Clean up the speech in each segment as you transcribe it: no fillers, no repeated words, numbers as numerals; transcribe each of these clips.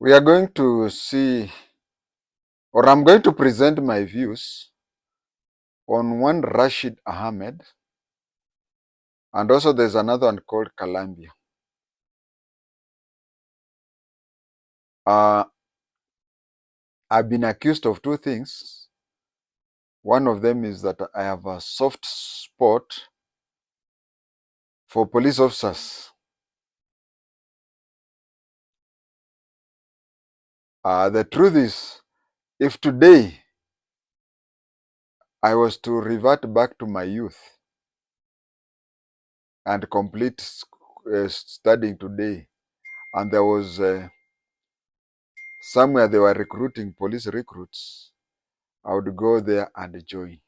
We are going to see, or I'm going to present my views on one Rashid Ahmed, and also there's another one called Columbia. I've been accused of two things. One of them is that I have a soft spot for police officers. The truth is, if today I was to revert back to my youth and complete studying today, and there was somewhere they were recruiting police recruits, I would go there and join.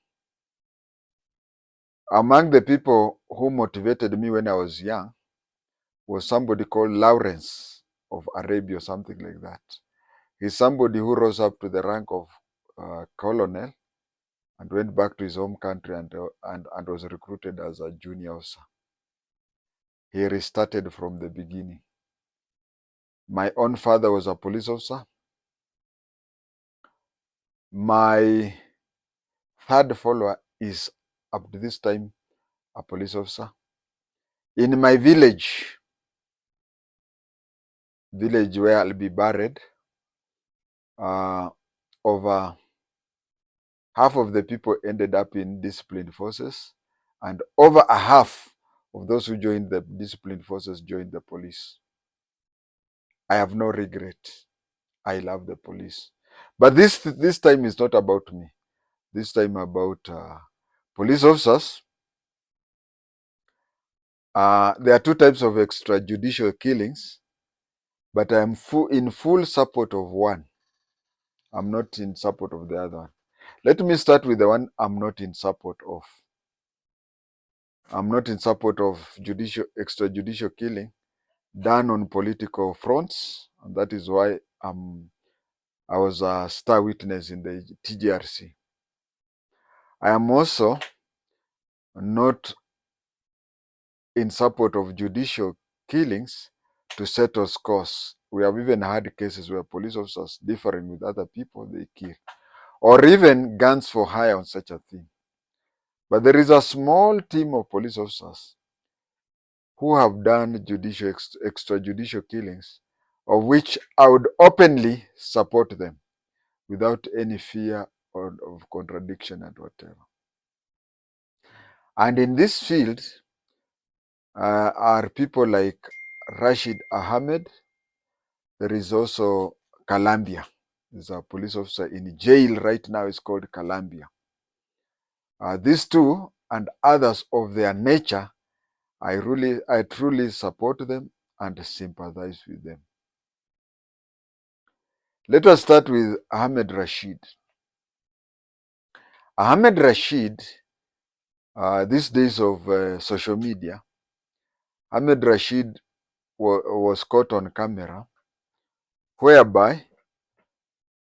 Among the people who motivated me when I was young was somebody called Lawrence of Arabia, something like that. He's somebody who rose up to the rank of colonel and went back to his home country and was recruited as a junior officer. He restarted from the beginning. My own father was a police officer. My third follower is up to this time a police officer. In my village where I'll be buried, over half of the people ended up in disciplined forces, and over a half of those who joined the disciplined forces joined the police. I have no regret. I love the police. But this time is not about me. This time about police officers. There are two types of extrajudicial killings, but I'm in full support of one. I'm not in support of the other one. Let me start with the one I'm not in support of. I'm not in support of extrajudicial killing done on political fronts, and that is why I was a star witness in the TGRC. I am also not in support of judicial killings to settle scores. We have even had cases where police officers differing with other people, they kill, or even guns for hire on such a thing. But there is a small team of police officers who have done extrajudicial killings, of which I would openly support them without any fear of contradiction and whatever. And in this field are people like Rashid Ahmed. There is also Columbia. There's a police officer in jail right now. It's called Columbia. These two and others of their nature, I truly support them and sympathize with them. Let us start with Ahmed Rashid. Ahmed Rashid, these days of social media, Ahmed Rashid was caught on camera, whereby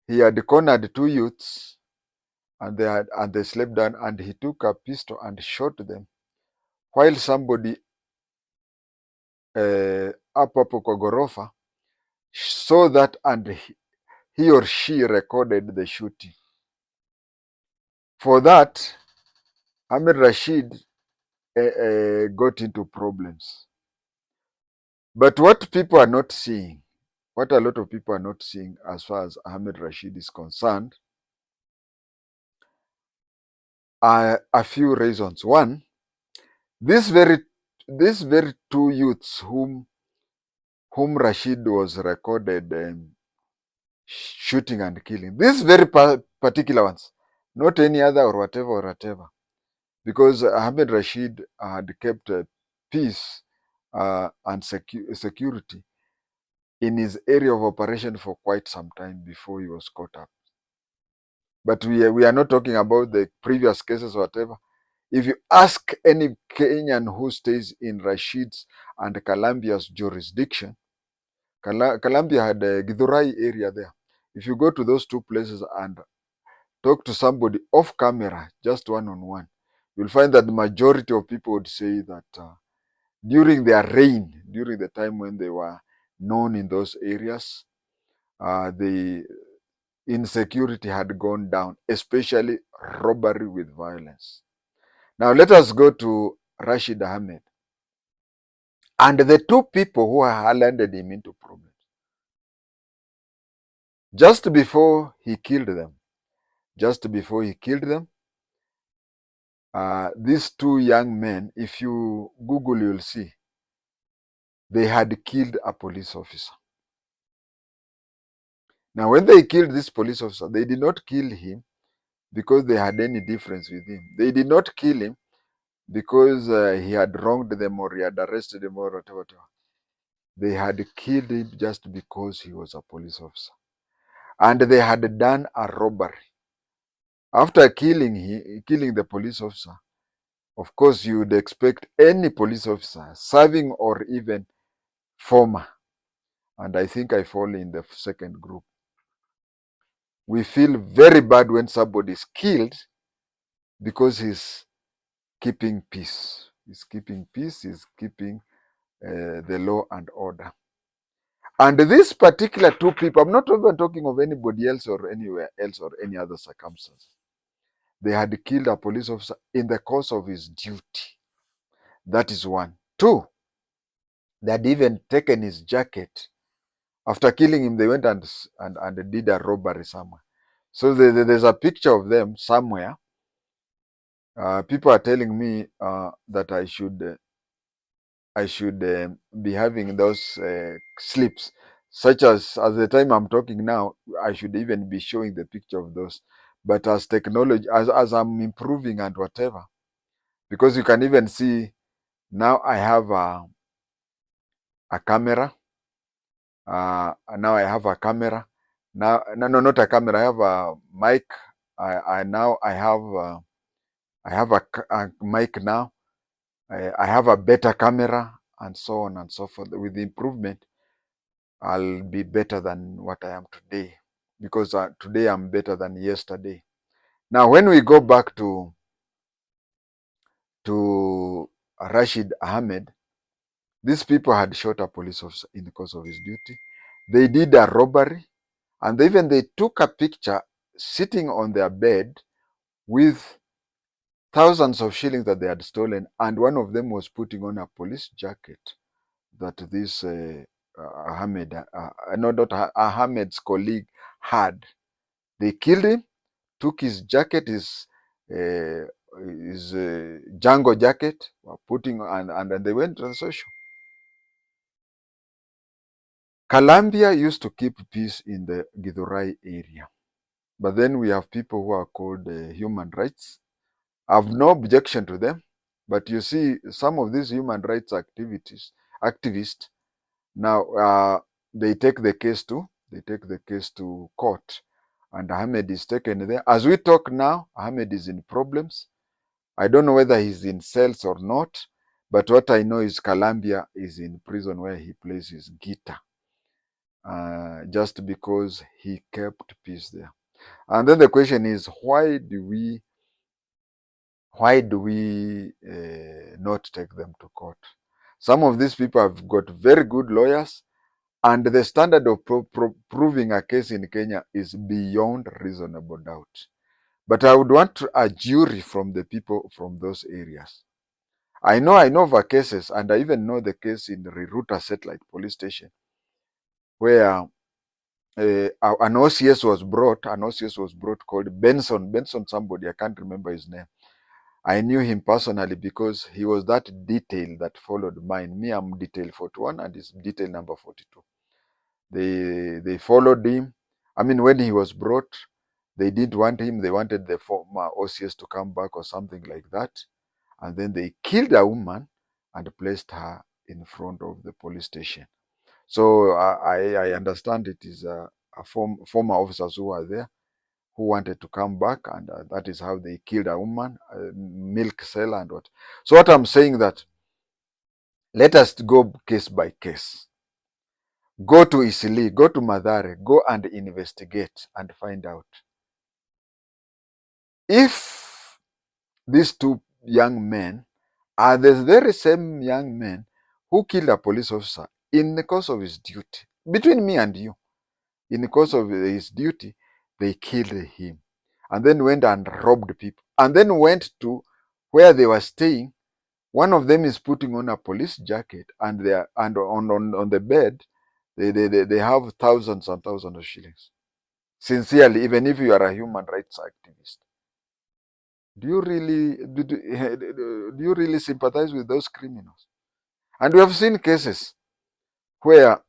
he had cornered two youths and they slept down, and he took a pistol and shot them while somebody hapo kwa ghorofa saw that, and he or she recorded the shooting. For that, Ahmed Rashid got into problems. But what people are not seeing, what a lot of people are not seeing as far as Ahmed Rashid is concerned, are a few reasons. One, these very two youths whom Rashid was recorded shooting and killing, these very particular ones, not any other or whatever, because Ahmed Rashid had kept peace and security in his area of operation for quite some time before he was caught up. But we are not talking about the previous cases or whatever. If you ask any Kenyan who stays in Rashid's and Columbia's jurisdiction, Columbia had a Githurai area there. If you go to those two places and talk to somebody off camera, just one-on-one, you'll find that the majority of people would say that during their reign, during the time when they were known in those areas, the insecurity had gone down, especially robbery with violence. Now let us go to Rashid Ahmed and the two people who landed him into problems. Just before he killed them, these two young men, if you Google, you'll see they had killed a police officer. Now, when they killed this police officer, they did not kill him because they had any difference with him. They did not kill him because he had wronged them or he had arrested them or whatever. They had killed him just because he was a police officer. And they had done a robbery. After killing the police officer, of course, you would expect any police officer, serving or even former, and I think I fall in the second group. We feel very bad when somebody is killed because he's keeping peace. He's keeping peace, he's keeping the law and order. And these particular two people, I'm not even talking of anybody else or anywhere else or any other circumstance. They had killed a police officer in the course of his duty. That is one. Two, they had even taken his jacket. After killing him, they went and did a robbery somewhere. So there's a picture of them somewhere. People are telling me that I should be having those slips, such as the time I'm talking now, I should even be showing the picture of those. But as technology, as I'm improving and whatever, because you can even see now I have a camera. Now I have a camera. Now, no, not a camera. I have a mic. I now I have a mic now. I have a better camera and so on and so forth. With the improvement, I'll be better than what I am today, because today I'm better than yesterday. Now, when we go back to Rashid Ahmed, these people had shot a police officer in the course of his duty. They did a robbery, and even they took a picture sitting on their bed with thousands of shillings that they had stolen, and one of them was putting on a police jacket that this Ahmed, no, not Ahmed's colleague had. They killed him, took his jacket, his Django jacket, putting and they went to the social. Colombia used to keep peace in the Githurai area, but then we have people who are called human rights. I have no objection to them, but you see, some of these human rights activists, now they take the case to court, and Ahmed is taken there. As we talk now, Ahmed is in problems. I don't know whether he's in cells or not, but what I know is Colombia is in prison where he plays his guitar, just because he kept peace there. And then the question is, why do we not take them to court? Some of these people have got very good lawyers, and the standard of proving a case in Kenya is beyond reasonable doubt. But I would want a jury from the people from those areas. I know of cases, and I even know the case in Riruta Satellite Police Station, where an OCS was brought called Benson somebody, I can't remember his name. I knew him personally because he was that detail that followed mine. Me, I'm detail 41 and he's detail number 42. They followed him. I mean, when he was brought, they didn't want him. They wanted the former OCS to come back or something like that. And then they killed a woman and placed her in front of the police station. So I understand it is former officers who were there who wanted to come back, and that is how they killed a woman, milk seller and what. So what I'm saying that, let us go case by case. Go to Isili, go to Madare, go and investigate and find out if these two young men are the very same young men who killed a police officer in the course of his duty. Between me and you, in the course of his duty, they killed him, and then went and robbed people, and then went to where they were staying. One of them is putting on a police jacket, and they are, and on the bed, they have thousands and thousands of shillings. Sincerely, even if you are a human rights activist, do you really sympathize with those criminals? And we have seen cases where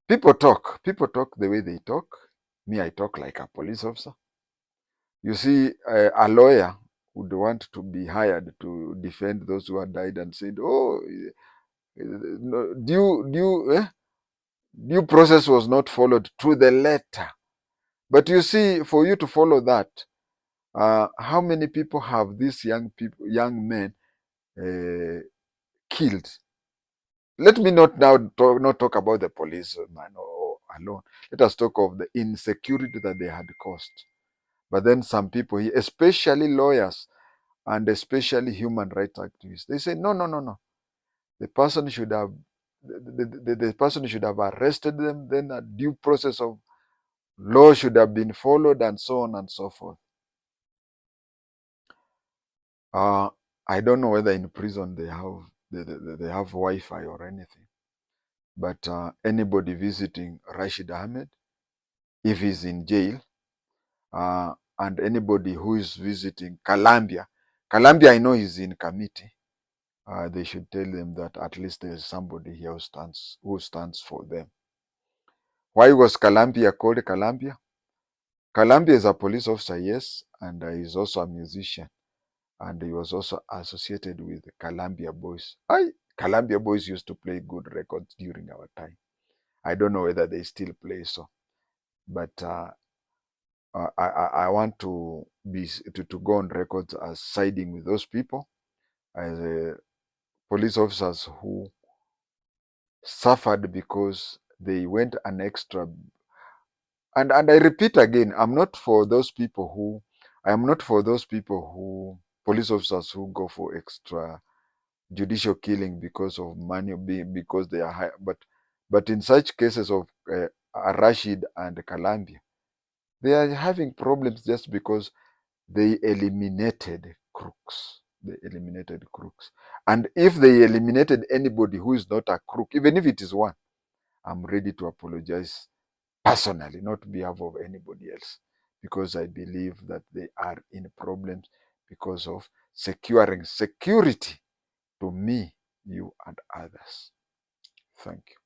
people talk the way they talk. Me, I talk like a police officer. You see, a lawyer would want to be hired to defend those who had died and said, "Oh, no, due process was not followed to the letter." But you see, for you to follow that, how many people have these young men killed? Let me not talk about the policeman alone. Let us talk of the insecurity that they had caused. But then some people here, especially lawyers and especially human rights activists, they say, no, no, no, no. The person should have the person should have arrested them, then a due process of law should have been followed, and so on and so forth. I don't know whether in prison they have Wi-Fi or anything, but anybody visiting Rashid Ahmed, if he's in jail, and anybody who is visiting Colombia, I know he's in committee. They should tell them that at least there's somebody here who stands for them. Why was Colombia called Colombia? Colombia is a police officer, yes, and he's also a musician, and he was also associated with the Colombia Boys. Colombia Boys used to play good records during our time. I don't know whether they still play so, but I want to go on record as siding with those people, as police officers who suffered because they went an extra. And I repeat again, I am not for those people who police officers who go for extra judicial killing because of money, because they are high. But in such cases of Rashid and Colombia, they are having problems just because they eliminated crooks. And if they eliminated anybody who is not a crook, even if it is one, I'm ready to apologize personally, not on behalf of anybody else, because I believe that they are in problems because of securing security to me, you, and others. Thank you.